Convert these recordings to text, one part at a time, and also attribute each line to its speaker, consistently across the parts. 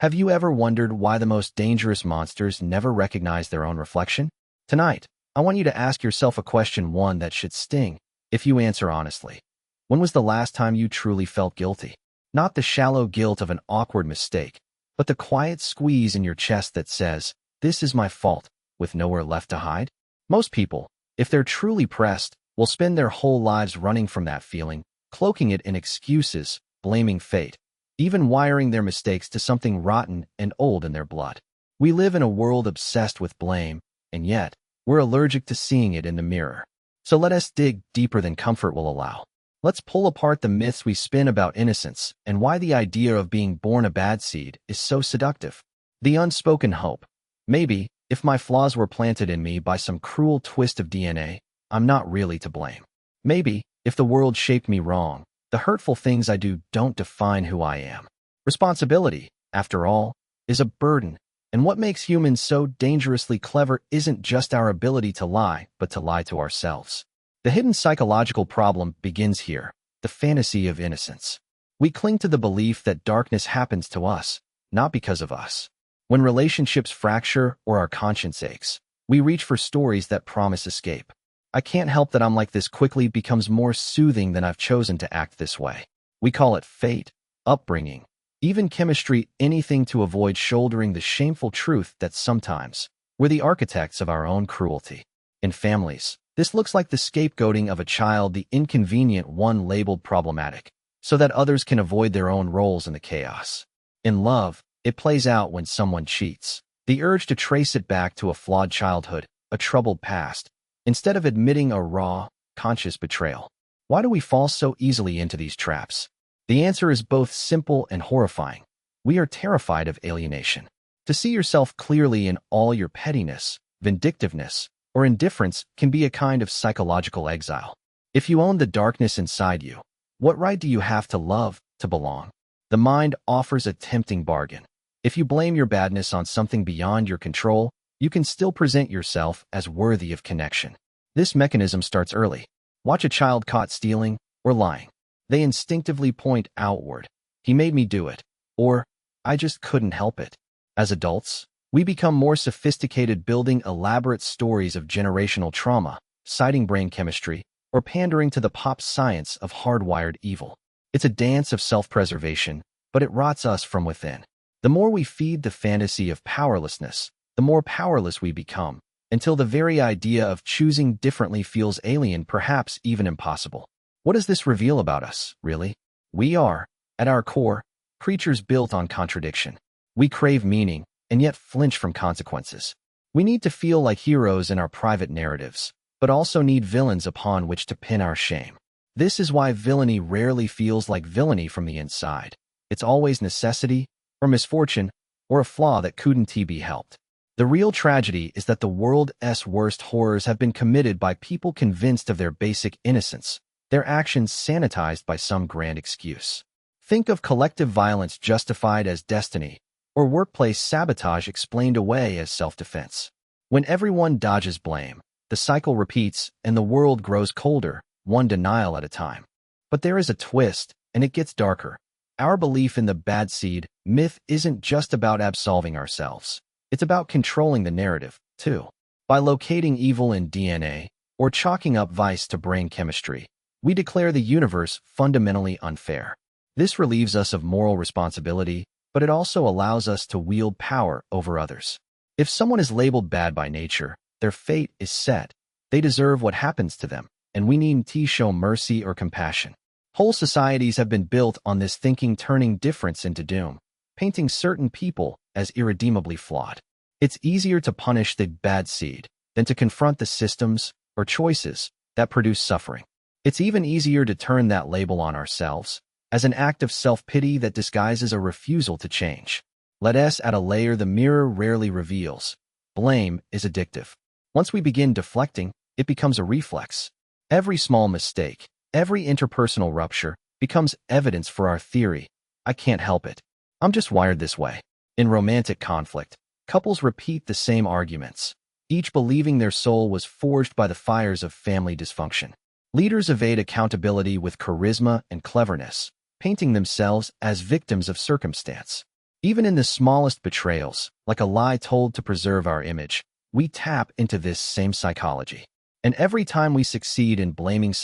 Speaker 1: Have you ever wondered why the most dangerous monsters never recognize their own reflection? Tonight, I want you to ask yourself a question, one that should sting, if you answer honestly. When was the last time you truly felt guilty? Not the shallow guilt of an awkward mistake, but the quiet squeeze in your chest that says, "This is my fault," with nowhere left to hide? Most people, if they're truly pressed, will spend their whole lives running from that feeling, cloaking it in excuses, blaming fate, even wiring their mistakes to something rotten and old in their blood. We live in a world obsessed with blame, and yet, we're allergic to seeing it in the mirror. So let us dig deeper than comfort will allow. Let's pull apart the myths we spin about innocence and why the idea of being born a bad seed is so seductive. The unspoken hope. Maybe, if my flaws were planted in me by some cruel twist of DNA, I'm not really to blame. Maybe, if the world shaped me wrong, the hurtful things I do don't define who I am. Responsibility, after all, is a burden, and what makes humans so dangerously clever isn't just our ability to lie, but to lie to ourselves. The hidden psychological problem begins here, the fantasy of innocence. We cling to the belief that darkness happens to us, not because of us. When relationships fracture or our conscience aches, we reach for stories that promise escape. "I can't help that I'm like this" quickly becomes more soothing than "I've chosen to act this way." We call it fate, upbringing, even chemistry, anything to avoid shouldering the shameful truth that sometimes we're the architects of our own cruelty. In families, this looks like the scapegoating of a child, the inconvenient one labeled problematic, so that others can avoid their own roles in the chaos. In love, it plays out when someone cheats, the urge to trace it back to a flawed childhood, a troubled past, instead of admitting a raw, conscious betrayal. Why do we fall so easily into these traps? The answer is both simple and horrifying. We are terrified of alienation. To see yourself clearly in all your pettiness, vindictiveness, or indifference can be a kind of psychological exile. If you own the darkness inside you, what right do you have to love, to belong? The mind offers a tempting bargain. If you blame your badness on something beyond your control, you can still present yourself as worthy of connection. This mechanism starts early. Watch a child caught stealing or lying. They instinctively point outward. "He made me do it," or "I just couldn't help it." As adults, we become more sophisticated, building elaborate stories of generational trauma, citing brain chemistry, or pandering to the pop science of hardwired evil. It's a dance of self-preservation, but it rots us from within. The more we feed the fantasy of powerlessness, the more powerless we become, until the very idea of choosing differently feels alien, perhaps even impossible. What does this reveal about us, really? We are, at our core, creatures built on contradiction. We crave meaning, and yet flinch from consequences. We need to feel like heroes in our private narratives, but also need villains upon which to pin our shame. This is why villainy rarely feels like villainy from the inside. It's always necessity, or misfortune, or a flaw that couldn't be helped. The real tragedy is that the world's worst horrors have been committed by people convinced of their basic innocence, their actions sanitized by some grand excuse. Think of collective violence justified as destiny, or workplace sabotage explained away as self-defense. When everyone dodges blame, the cycle repeats and the world grows colder, one denial at a time. But there is a twist, and it gets darker. Our belief in the bad seed myth isn't just about absolving ourselves. It's about controlling the narrative, too. By locating evil in DNA, or chalking up vice to brain chemistry, we declare the universe fundamentally unfair. This relieves us of moral responsibility, but it also allows us to wield power over others. If someone is labeled bad by nature, their fate is set. They deserve what happens to them, and we need to show mercy or compassion. Whole societies have been built on this thinking, turning difference into doom, painting certain people as irredeemably flawed. It's easier to punish the bad seed than to confront the systems or choices that produce suffering. It's even easier to turn that label on ourselves as an act of self-pity that disguises a refusal to change. Let us add a layer the mirror rarely reveals. Blame is addictive. Once we begin deflecting, it becomes a reflex. Every small mistake, every interpersonal rupture becomes evidence for our theory. "I can't help it. I'm just wired this way." In romantic conflict, couples repeat the same arguments, each believing their soul was forged by the fires of family dysfunction. Leaders evade accountability with charisma and cleverness, painting themselves as victims of circumstance. Even in the smallest betrayals, like a lie told to preserve our image, we tap into this same psychology. And every time we succeed in blaming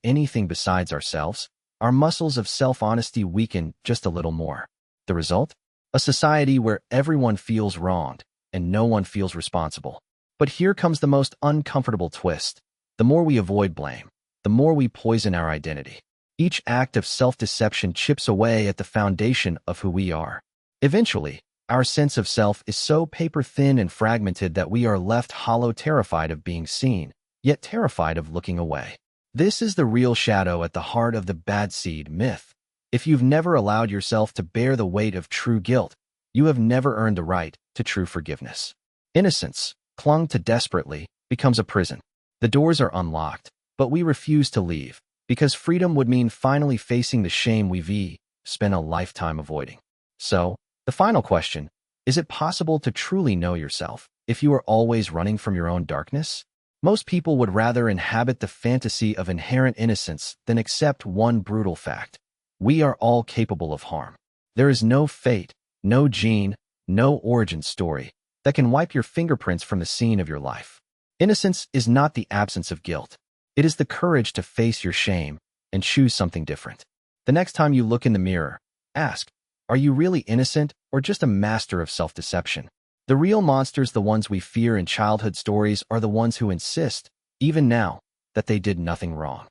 Speaker 1: anything besides ourselves, our muscles of self-honesty weaken just a little more. The result? A society where everyone feels wronged and no one feels responsible. But here comes the most uncomfortable twist. The more we avoid blame, the more we poison our identity. Each act of self-deception chips away at the foundation of who we are. Eventually, our sense of self is so paper-thin and fragmented that we are left hollow, terrified of being seen, yet terrified of looking away. This is the real shadow at the heart of the bad seed myth. If you've never allowed yourself to bear the weight of true guilt, you have never earned the right to true forgiveness. Innocence, clung to desperately, becomes a prison. The doors are unlocked, but we refuse to leave, because freedom would mean finally facing the shame we've spent a lifetime avoiding. So, the final question, is it possible to truly know yourself if you are always running from your own darkness? Most people would rather inhabit the fantasy of inherent innocence than accept one brutal fact. We are all capable of harm. There is no fate, no gene, no origin story that can wipe your fingerprints from the scene of your life. Innocence is not the absence of guilt. It is the courage to face your shame and choose something different. The next time you look in the mirror, ask, are you really innocent or just a master of self-deception? The real monsters, the ones we fear in childhood stories, are the ones who insist, even now, that they did nothing wrong.